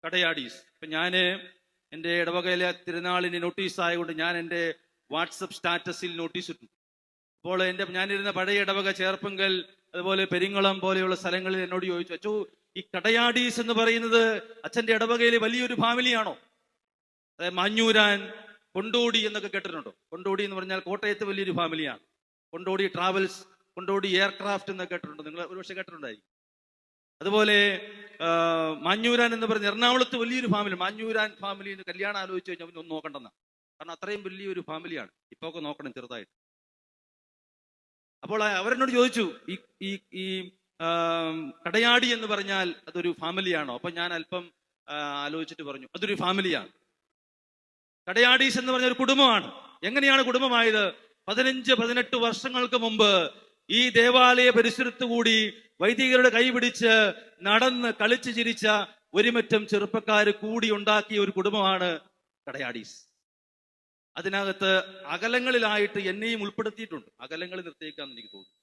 കടയാടീസ്. ഇപ്പം ഞാൻ എൻ്റെ ഇടവകയിലെ തിരുനാളിന് നോട്ടീസ് ആയതുകൊണ്ട് ഞാൻ എൻ്റെ വാട്സപ്പ് സ്റ്റാറ്റസിൽ നോട്ടീസ് ഇട്ടു. അപ്പോൾ ഞാനിരുന്ന പഴയ ഇടവക ചേർപ്പങ്കൽ, അതുപോലെ പെരിങ്ങളം പോലെയുള്ള സ്ഥലങ്ങളിൽ എന്നോട് ചോദിച്ചു, അച്ചോ ഈ കടയാടീസ് എന്ന് പറയുന്നത് അച്ഛൻ്റെ ഇടവകയിലെ വലിയൊരു ഫാമിലിയാണോ? അതായത് മാഞ്ഞൂരാൻ, കൊണ്ടോടി എന്നൊക്കെ കേട്ടിട്ടുണ്ടോ? കൊണ്ടോടി എന്ന് പറഞ്ഞാൽ കോട്ടയത്ത് വലിയൊരു ഫാമിലിയാണ്. കൊണ്ടോടി ട്രാവൽസ്, കൊണ്ടോടി എയർക്രാഫ്റ്റ് എന്നൊക്കെ കേട്ടിട്ടുണ്ടോ? നിങ്ങൾ ഒരുപക്ഷെ കേട്ടിട്ടുണ്ടായിരിക്കും. അതുപോലെ മാഞ്ഞൂരാൻ എന്ന് പറഞ്ഞ എറണാകുളത്ത് വലിയൊരു ഫാമിലി, മാഞ്ഞൂരാൻ ഫാമിലി എന്ന് കല്യാണം ആലോചിച്ച് കഴിഞ്ഞാൽ അവനൊന്നും നോക്കണ്ടെന്ന, കാരണം അത്രയും വലിയൊരു ഫാമിലിയാണ്. ഇപ്പൊ ഒക്കെ നോക്കണം ചെറുതായിട്ട്. അപ്പോൾ അവരെന്നോട് ചോദിച്ചു, ഈ കടയാടി എന്ന് പറഞ്ഞാൽ അതൊരു ഫാമിലിയാണോ? അപ്പൊ ഞാൻ അല്പം ആലോചിച്ചിട്ട് പറഞ്ഞു, അതൊരു ഫാമിലിയാണ്. കടയാടീസ് എന്ന് പറഞ്ഞ ഒരു കുടുംബമാണ്. എങ്ങനെയാണ് കുടുംബമായത്? 15-18 വർഷങ്ങൾക്ക് മുമ്പ് ഈ ദേവാലയ പരിസരത്ത് കൂടി വൈദികരുടെ കൈപിടിച്ച് നടന്ന് കളിച്ച് ചിരിച്ച ഒരുമറ്റം ചെറുപ്പക്കാർ കൂടി ഉണ്ടാക്കിയ ഒരു കുടുംബമാണ് കടയാടീസ്. അതിനകത്ത് അകലങ്ങളിലായിട്ട് എന്നെയും ഉൾപ്പെടുത്തിയിട്ടുണ്ട്. അകലങ്ങളിൽ നിർത്തിയേക്കാന്ന് എനിക്ക് തോന്നുന്നു.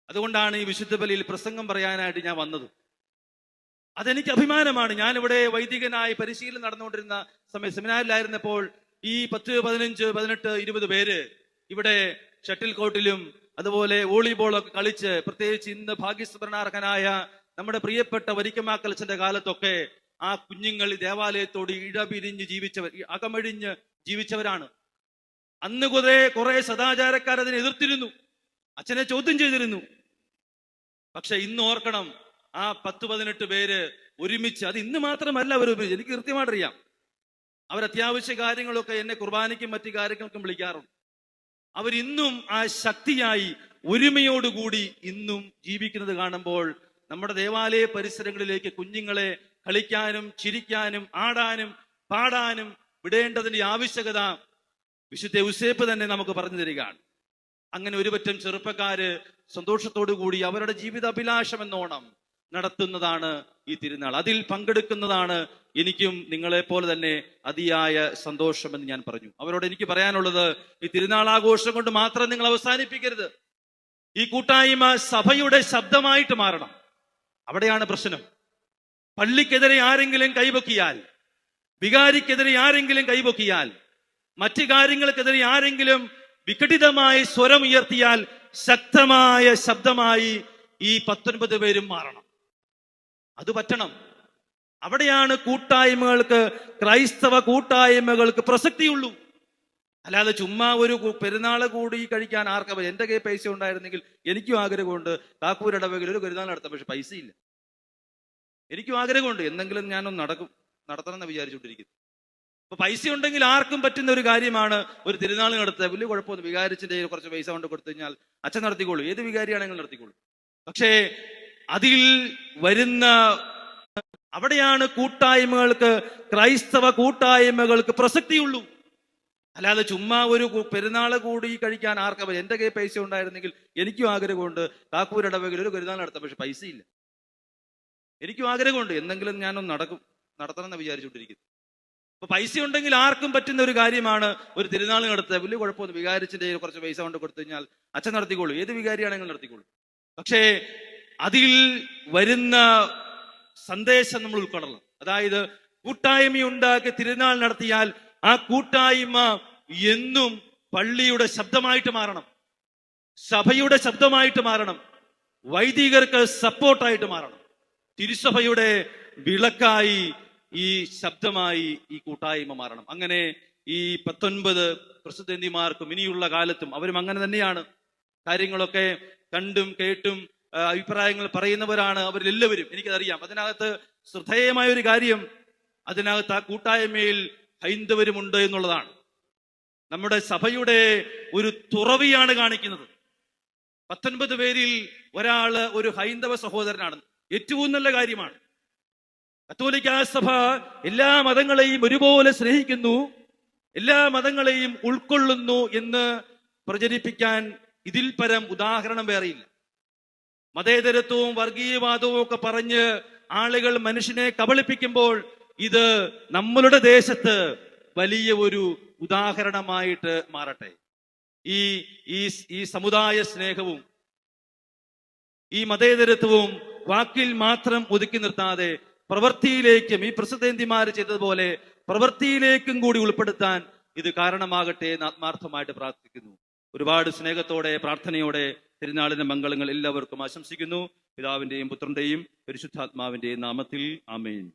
അതുകൊണ്ടാണ് ഈ വിശുദ്ധ ബലിയിൽ പ്രസംഗം പറയാനായിട്ട് ഞാൻ വന്നത്. അതെനിക്ക് അഭിമാനമാണ്. ഞാനിവിടെ വൈദികനായി പരിശീലനം നടന്നുകൊണ്ടിരുന്ന സെമിനാറിലായിരുന്നപ്പോൾ ഈ 10, 15, 18, 20 പേര് ഇവിടെ ഷട്ടിൽ കോർട്ടിലും അതുപോലെ വോളിബോളൊക്കെ കളിച്ച്, പ്രത്യേകിച്ച് ഇന്ന് ഭാഗ്യസ്മരണാർഹനായ നമ്മുടെ പ്രിയപ്പെട്ട വരിക്കമാക്കലച്ചന്റെ കാലത്തൊക്കെ ആ കുഞ്ഞുങ്ങൾ ദേവാലയത്തോട് ഇടപിരിഞ്ഞ് ജീവിച്ചവർ, അകമഴിഞ്ഞ് ജീവിച്ചവരാണ്. അന്ന് കുറെ സദാചാരക്കാർ അതിനെ എതിർത്തിരുന്നു, അച്ഛനെ ചോദ്യം ചെയ്തിരുന്നു. പക്ഷെ ഇന്ന് ഓർക്കണം, ആ 10-18 പേര് ഒരുമിച്ച്, അത് ഇന്ന് മാത്രമല്ല അവർ ഒരുമിച്ച്, എനിക്ക് കൃത്യമായിട്ടറിയാം. അവരത്യാവശ്യ കാര്യങ്ങളൊക്കെ എന്നെ കുർബാനയ്ക്കും മറ്റു കാര്യങ്ങൾക്കും വിളിക്കാറുണ്ട്. അവരിന്നും ആ ശക്തിയായി ഒരുമയോടുകൂടി ഇന്നും ജീവിക്കുന്നത് കാണുമ്പോൾ നമ്മുടെ ദേവാലയ പരിസരങ്ങളിലേക്ക് കുഞ്ഞുങ്ങളെ കളിക്കാനും ചിരിക്കാനും ആടാനും പാടാനും വിടേണ്ടതിന്റെ ആവശ്യകത വിശുദ്ധ ഔസേപ്പ് തന്നെ നമുക്ക് പറഞ്ഞു തരികയാണ്. അങ്ങനെ ഒരുപറ്റം ചെറുപ്പക്കാര് സന്തോഷത്തോടു കൂടി അവരുടെ ജീവിതാഭിലാഷം എന്നോണം നടത്തുന്നതാണ് ഈ തിരുനാൾ. അതിൽ പങ്കെടുക്കുന്നതാണ് എനിക്കും നിങ്ങളെപ്പോലെ തന്നെ അതിയായ സന്തോഷമെന്ന് ഞാൻ പറഞ്ഞു. അവരോട് എനിക്ക് പറയാനുള്ളത്, ഈ തിരുനാൾ ആഘോഷം കൊണ്ട് മാത്രം നിങ്ങൾ അവസാനിപ്പിക്കരുത്. ഈ കൂട്ടായ്മ സഭയുടെ ശബ്ദമായിട്ട് മാറണം. അവിടെയാണ് പ്രശ്നം. പള്ളിക്കെതിരെ ആരെങ്കിലും കൈപൊക്കിയാൽ, വികാരിക്കെതിരെ ആരെങ്കിലും കൈപൊക്കിയാൽ, മറ്റു കാര്യങ്ങൾക്കെതിരെ ആരെങ്കിലും വിഘടിതമായ സ്വരം ഉയർത്തിയാൽ ശക്തമായ ശബ്ദമായി ഈ 19 പേരും മാറണം. അത് പറ്റണം. അവിടെയാണ് കൂട്ടായ്മകൾക്ക്, ക്രൈസ്തവ കൂട്ടായ്മകൾക്ക് പ്രസക്തിയുള്ളൂ. അല്ലാതെ ചുമ്മാ ഒരു പെരുന്നാൾ കൂടി കഴിക്കാൻ ആർക്കും. എന്റെ കയ്യിൽ പൈസ ഉണ്ടായിരുന്നെങ്കിൽ എനിക്കും ആഗ്രഹമുണ്ട് കാക്കൂരിടവകയിൽ ഒരു പെരുന്നാൾ നടത്താം. പക്ഷെ പൈസ ഇല്ല. എനിക്കും ആഗ്രഹമുണ്ട്, എന്തെങ്കിലും ഞാനൊന്ന് നടത്തണം എന്ന് വിചാരിച്ചുകൊണ്ടിരിക്കുന്നു. അപ്പൊ പൈസ ഉണ്ടെങ്കിൽ ആർക്കും പറ്റുന്ന ഒരു കാര്യമാണ് ഒരു തിരുനാൾ നടത്തുക. വലിയ കുഴപ്പമൊന്നും, വികാരിച്ചിന്റെ കുറച്ച് പൈസ കൊണ്ട് കൊടുത്തു കഴിഞ്ഞാൽ അച്ഛൻ നടത്തിക്കോളൂ, ഏത് വികാരിയാണെങ്കിലും നടത്തിക്കോളൂ. പക്ഷേ അതിൽ വരുന്ന, അവിടെയാണ് കൂട്ടായ്മകൾക്ക്, ക്രൈസ്തവ കൂട്ടായ്മകൾക്ക് പ്രസക്തിയുള്ളൂ. അല്ലാതെ ചുമ്മാ ഒരു പെരുന്നാൾ കൂടി കഴിക്കാൻ ആർക്കും. എന്റെ കയ്യിൽ പൈസ ഉണ്ടായിരുന്നെങ്കിൽ എനിക്കും ആഗ്രഹമുണ്ട് കാക്കൂരിടവകയിൽ ഒരു പെരുന്നാൾ നടത്താം. പക്ഷെ പൈസ ഇല്ല. എനിക്കും ആഗ്രഹമുണ്ട്, എന്തെങ്കിലും ഞാനൊന്ന് നടത്തണം എന്ന് വിചാരിച്ചുകൊണ്ടിരിക്കുന്നു. അപ്പൊ പൈസ ഉണ്ടെങ്കിൽ ആർക്കും പറ്റുന്ന ഒരു കാര്യമാണ് ഒരു തിരുനാൾ നടത്തുക. വലിയ കുഴപ്പമൊന്നും, വികാരിച്ചിന്റെ കുറച്ച് പൈസ കൊണ്ട് കൊടുത്തു കഴിഞ്ഞാൽ അച്ഛൻ നടത്തിക്കോളൂ, ഏത് വികാരിയാണെങ്കിലും നടത്തിക്കോളൂ. പക്ഷേ അതിൽ വരുന്ന സന്ദേശം നമ്മൾ ഉൾക്കൊള്ളണം. അതായത് കൂട്ടായ്മയുണ്ടാക്കി തിരുനാൾ നടത്തിയാൽ ആ കൂട്ടായ്മ എന്നും പള്ളിയുടെ ശബ്ദമായിട്ട് മാറണം, സഭയുടെ ശബ്ദമായിട്ട് മാറണം, വൈദികർക്ക് സപ്പോർട്ടായിട്ട് മാറണം, തിരുസഭയുടെ വിളക്കായി ഈ ശബ്ദമായി ഈ കൂട്ടായ്മ മാറണം. അങ്ങനെ ഈ 19 പ്രസിദ്ധന്തിമാർക്കും ഇനിയുള്ള കാലത്തും അവരും അങ്ങനെ തന്നെയാണ്. കാര്യങ്ങളൊക്കെ കണ്ടും കേട്ടും അഭിപ്രായങ്ങൾ പറയുന്നവരാണ് അവരെല്ലാവരും, എനിക്കതറിയാം. അതിനകത്ത് ശ്രദ്ധേയമായ ഒരു കാര്യം, അതിനകത്ത് ആ കൂട്ടായ്മയിൽ ഹൈന്ദവരുമുണ്ട് എന്നുള്ളതാണ്. നമ്മുടെ സഭയുടെ ഒരു തുറവിയാണ് കാണിക്കുന്നത്. 19 പേരിൽ ഒരാള് ഒരു ഹൈന്ദവ സഹോദരനാണ്. ഏറ്റവും നല്ല കാര്യമാണ്. കത്തോലിക്കാ സഭ എല്ലാ മതങ്ങളെയും ഒരുപോലെ സ്നേഹിക്കുന്നു, എല്ലാ മതങ്ങളെയും ഉൾക്കൊള്ളുന്നു എന്ന് പ്രചരിപ്പിക്കാൻ ഇതിൽ പരം ഉദാഹരണം വേറെയില്ല. മതേതരത്വവും വർഗീയവാദവും ഒക്കെ പറഞ്ഞ് ആളുകൾ മനുഷ്യനെ കബളിപ്പിക്കുമ്പോൾ ഇത് നമ്മളുടെ ദേശത്ത് വലിയ ഒരു ഉദാഹരണമായിട്ട് മാറട്ടെ. ഈ സമുദായ സ്നേഹവും ഈ മതേതരത്വവും വാക്കിൽ മാത്രം ഒതുക്കി നിർത്താതെ പ്രവൃത്തിയിലേക്കും ഈ പ്രസിദ്ധേന്തിമാര് ചെയ്തതുപോലെ പ്രവൃത്തിയിലേക്കും കൂടി ഉൾപ്പെടുത്താൻ ഇത് കാരണമാകട്ടെ എന്ന് ആത്മാർത്ഥമായിട്ട് പ്രാർത്ഥിക്കുന്നു. ഒരുപാട് സ്നേഹത്തോടെ പ്രാർത്ഥനയോടെ തിരുനാളിന്റെ മംഗളങ്ങൾ എല്ലാവർക്കും ആശംസിക്കുന്നു. പിതാവിന്റെയും പുത്രന്റെയും പരിശുദ്ധാത്മാവിന്റെയും നാമത്തിൽ ആമേൻ.